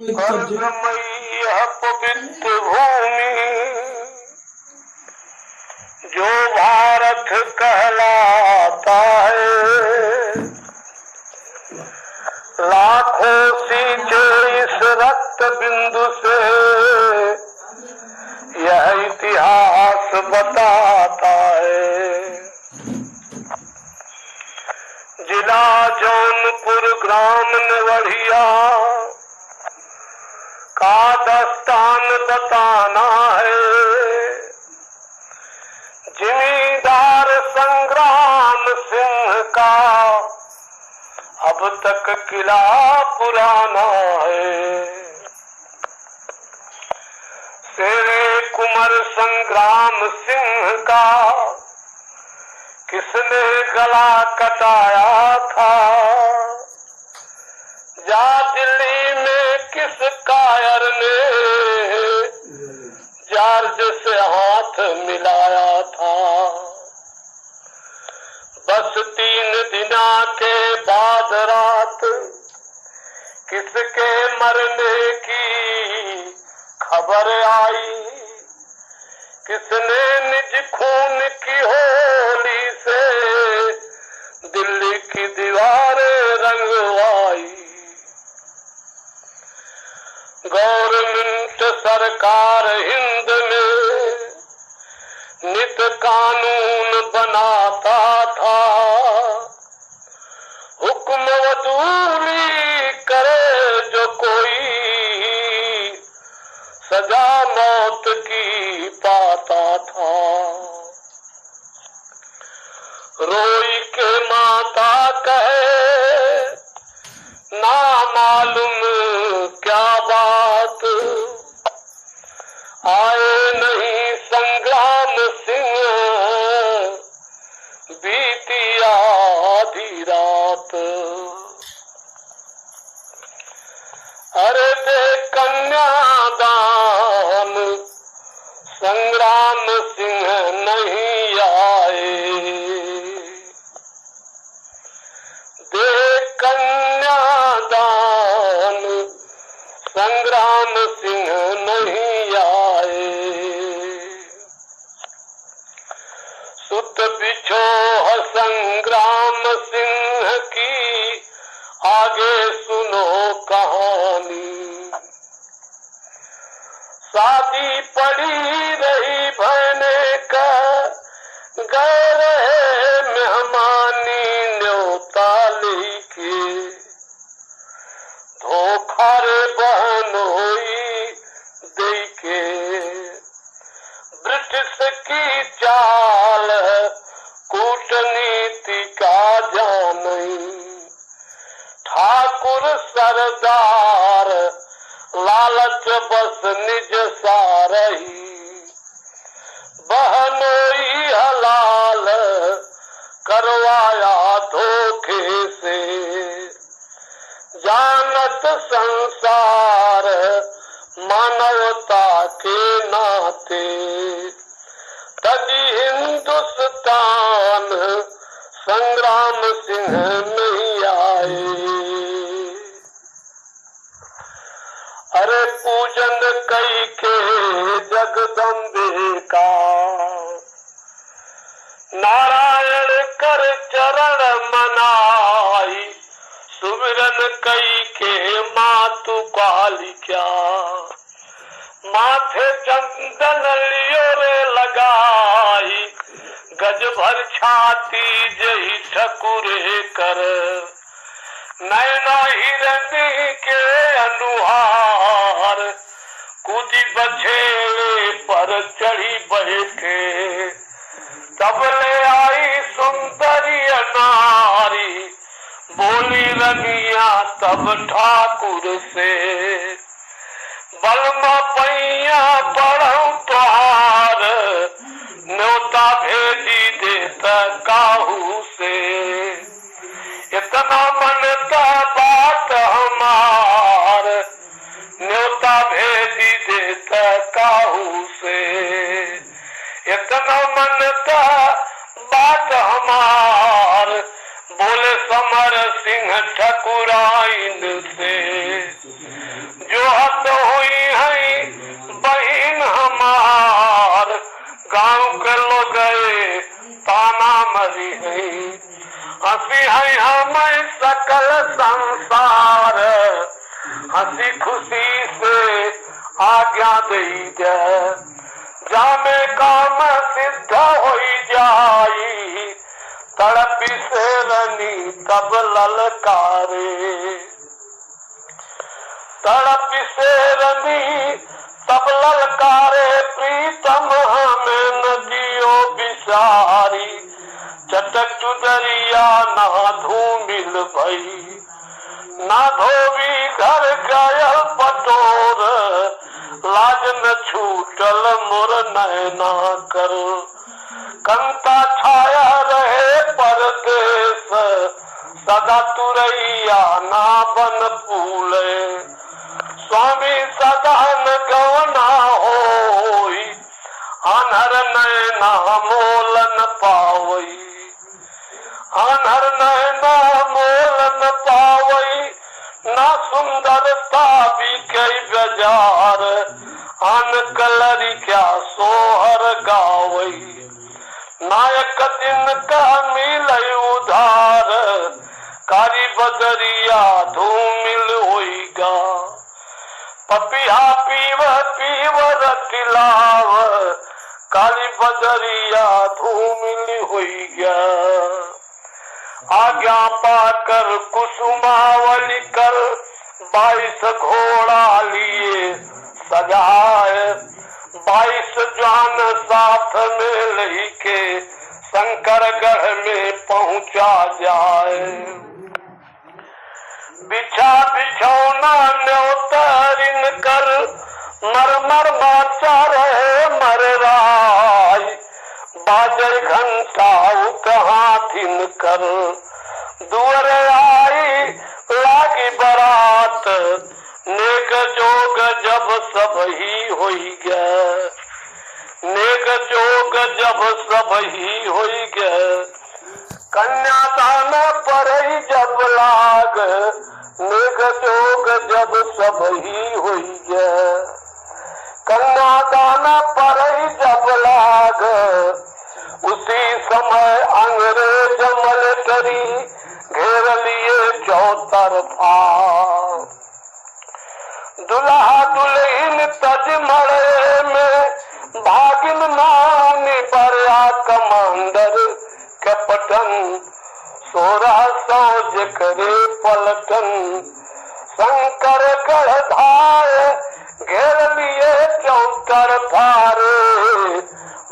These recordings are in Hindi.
कर्ममयी पवित्र भूमि जो भारत कहलाता है, लाखों सींचे इस रक्त बिंदु से यह इतिहास बताता है। जिला जौनपुर ग्राम नेवढ़िया का दस्तान बताना है। जिमीदार संग्राम सिंह का अब तक किला पुराना है। शेरे कुंवर संग्राम सिंह का किसने गला कटाया था? जा दिल्ली में किस कायर ने जॉर्ज से हाथ मिलाया था? बस 3 दिना के बाद रात किसके मरने की खबर आई? किसने निज खून की होली से दिल्ली की दीवारें रंगवाई? गवर्नमेंट सरकार हिंद में नित कानून बनाता था। हुक्म वसूली करे जो कोई सजा मौत की पाता था। रोई के माता कहे ना मालूम क्या बात, आए नहीं संग्राम सिंह बीती आधी रात। अरे दे कन्यादान संग्राम सिंह नहीं आए। दे कन्यादान संग्राम सिंह नहीं आए। सुत बिछोह संग्राम सिंह की आगे सुनो कहानी। शादी पड़ी रही बहने का गए रहे मेहमानी न्योता लेके। धोखा रे बहनोई देके ब्रिटिश की चाल कूटनीति का जानी। ठाकुर सरदार लालच बस निज सारही। बहनोई हलाल करवाया धोखे से। जानत संसार मानवता के नाते तभी हिंदुस्तान संग्राम सिंह नहीं आए। अरे पूजन कई के जगदम्बे का नारायण कर चरण मनाई। सुमिरन कई के मातु काली क्या माथे चंदन लियो रे लगाई। गज भर छाती जही ठकुरे कर नैना हिरनी के अनुहार। कूदी बछेड़े पर चढ़ी बैठे तब ले आई सुंदरी नारी। बोली रनिया तब ठाकुर से बलमा पैया पढ़ऊ तोहार। न्योता भेजी देता काहू से इतना मनता बात हमार। न्योता भेजी देता काहू से इतना मनता बात हमार। बोले समर सिंह ठकुराइन से जो नारी है, हंसी है हमें सकल संसार, हंसी खुशी से आज्ञा दई जाए, जामे काम सिद्ध हो जाई, तड़पी से रनी तब ललकारे, तड़पी से रनी तब ललकारे, प्रीतम हमें नदियों बिसारी, चटक चुदरिया ना धूमिल भई, ना धोबी घर गयल पटोर, लाज न छूटल मोर नैना कर, कंता छाया रहे परदेश, सदा तुरैया ना बन फूले, स्वामी सदा न गवना होई, अनहर नैना मोल न पावई, अनहर नैना मोल न पावई, ना सुंदरता बिकै बाजार, अन कलरी क्या सोहर गावई, नायक दिन का मिलई उधार, कारी बदरिया धूमिल होइगा, पपिया पीव पीव रतिलाव, काली बदरिया धूमिल होइगा, आज्ञा पाकर कुसुमावली कर, 22 घोड़ा लिए सजाए, 22 जान साथ में लेके शंकरगढ़ में पहुंचा जाए, बिछा बिछौना न्योतरिन कर, मरमर माचा रहे मरराय, बाजे घंटा कहाँ थिन कर, दुअर आई लागी बरात, नेक जोग जब सब ही होई गए, नेक जोग जब सब ही होई गए, कन्यादान पर जब लाग, नेक जोग जब सब ही होई गए, कन्यादान पर जब लाग, उसी समय अंग्रेज मलटरी घेर लिए चौतरफा, दुल्हा दुल्हन तज मड़े में भागिन नानी बड़ा कमांडर, कैप्टन 1600 करे पलटन, शंकर गढ़ धार घेर लिए चौतरफा रे,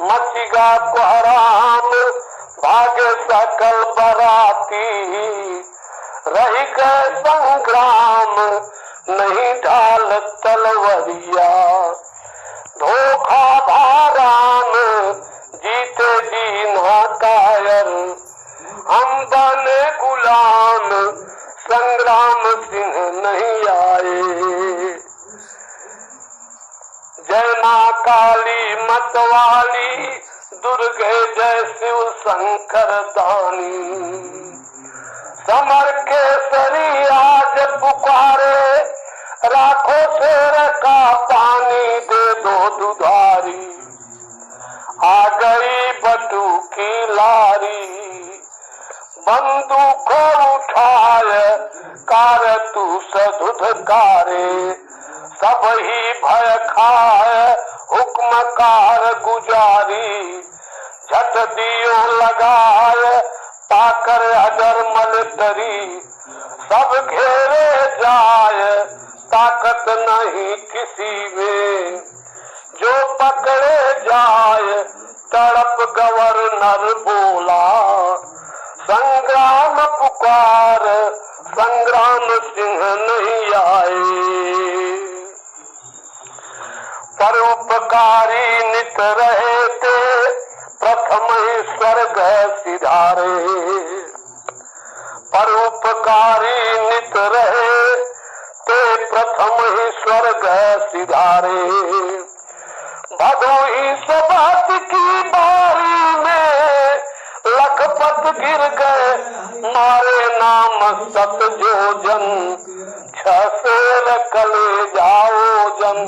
मचिगा कोहराम भागे सकल बराती, रही गए संग्राम नहीं ढाल तलवरिया, धोखा भारान जीते दीना कायर, हम बने गुलाम संग्राम सिंह नहीं आए, जय मां काली मतवाली, दुर्गे जय शिव शंकर दानी, समर केसरी आज पुकारे, राखो शेर का पानी दे दो दुधारी, आ गई बटू की लारी, बंदूक उठाए कारतूस धुधकारे, सब ही भय खाए हुक्मकार गुजारी, झट दियो लगाए पाकर अजर मलटरी, सब घेरे जाए ताकत नहीं किसी में, जो पकड़े जाए तड़प गवर्नर बोला, संग्राम पुकार संग्राम सिंह नहीं आए, परोपकारी नित रहे थे प्रथम ही स्वर्ग सिधारे, परोपकारी नित रहे थे प्रथम ही स्वर्ग सिधारे, भदोही सबात की बारी में लखपत गिर गए मारे नाम सत जोजन, 6 शेर कले जाओ जन,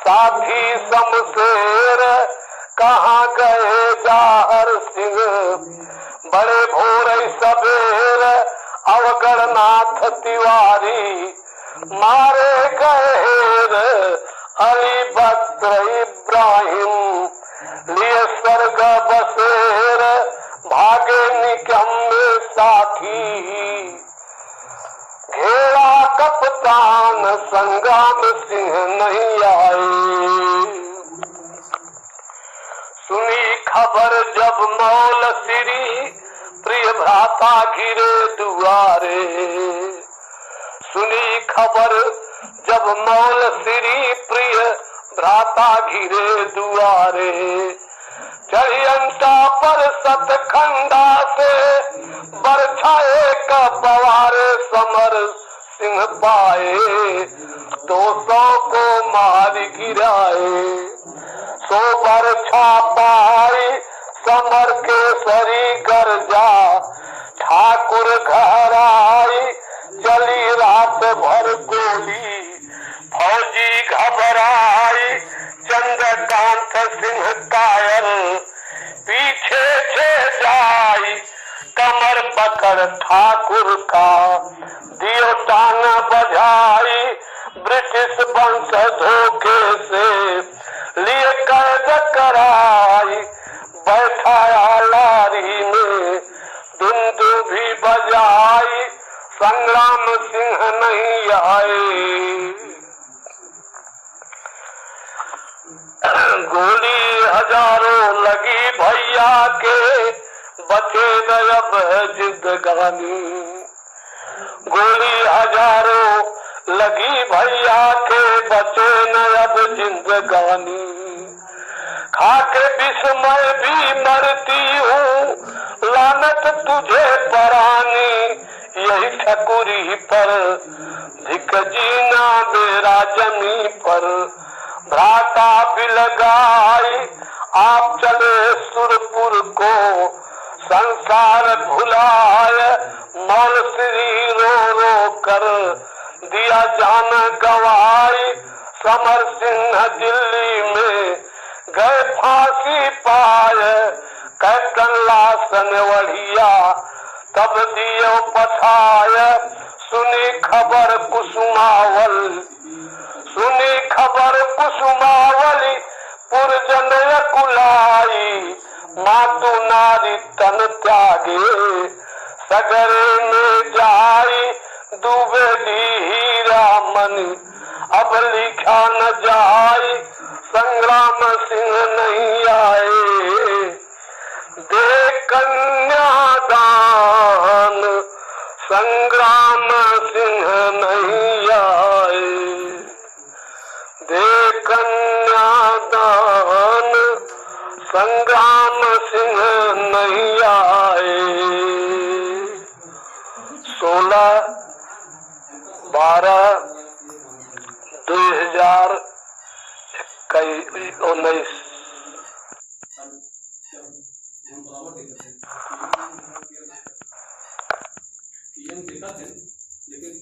साथी शमशेर कहाँ गए जाहर सिंह, नाथ तिवारी मारे गए अली बख्तर इब्राहिम लिए स्वर्ग बसेर भागे निकम्मे साथी घेरा कप्तान संग्राम सिंह नहीं आए। सुनी खबर जब मौल श्री प्रिय भ्राता घिरे दुआरे सुनी खबर जब मौल श्री प्रिय भ्राता घिरे दुआरे चढ़ियंता पर सतखंडा से बरछाए का पवारे समर सिंह पाए 200 को मार गिराए सो बरछा पाई समर के सरी गर्जा ठाकुर घर आई चली रात भर गोली फौजी घबराई चंद्रकांत सिंह कायर पीछे से जाई कमर पकड़ ठाकुर का दियो टांग बजाई ब्रिटिश वंश धोखे से लिए कैद कराई बैठाया लारी में दुंदु भी बजाई संग्राम सिंह नहीं आए। गोली हजारों लगी भैया के बचे न अब जिंदगानी गोली हजारों लगी भैया के बचे न अब जिंदगानी खाके विस्मय भी मरती हूँ लानत तुझे परानी यही ठकुरी पर धिक जीना मेरा जमी पर भ्राता बिलगाई आप चले सुरपुर को संसार भुलाए मौल श्री रो रो कर दिया जान गवाई समर सिंह दिल्ली में गए फांसी पाए कैप्टन लासन वढ़िया तब दियो पछाए सुनी खबर कुसुमावली पुरजन कुलाई मातु नारी तन त्यागे सगरे में जाई डूबे हीरा मनी अब लिखा न जाई संग्राम सिंह नहीं आए दे कन्यादान संग्राम सिंह नहीं आए दे कन्यादान संग्राम सिंह नहीं आए। 16/12/2019 लेकिन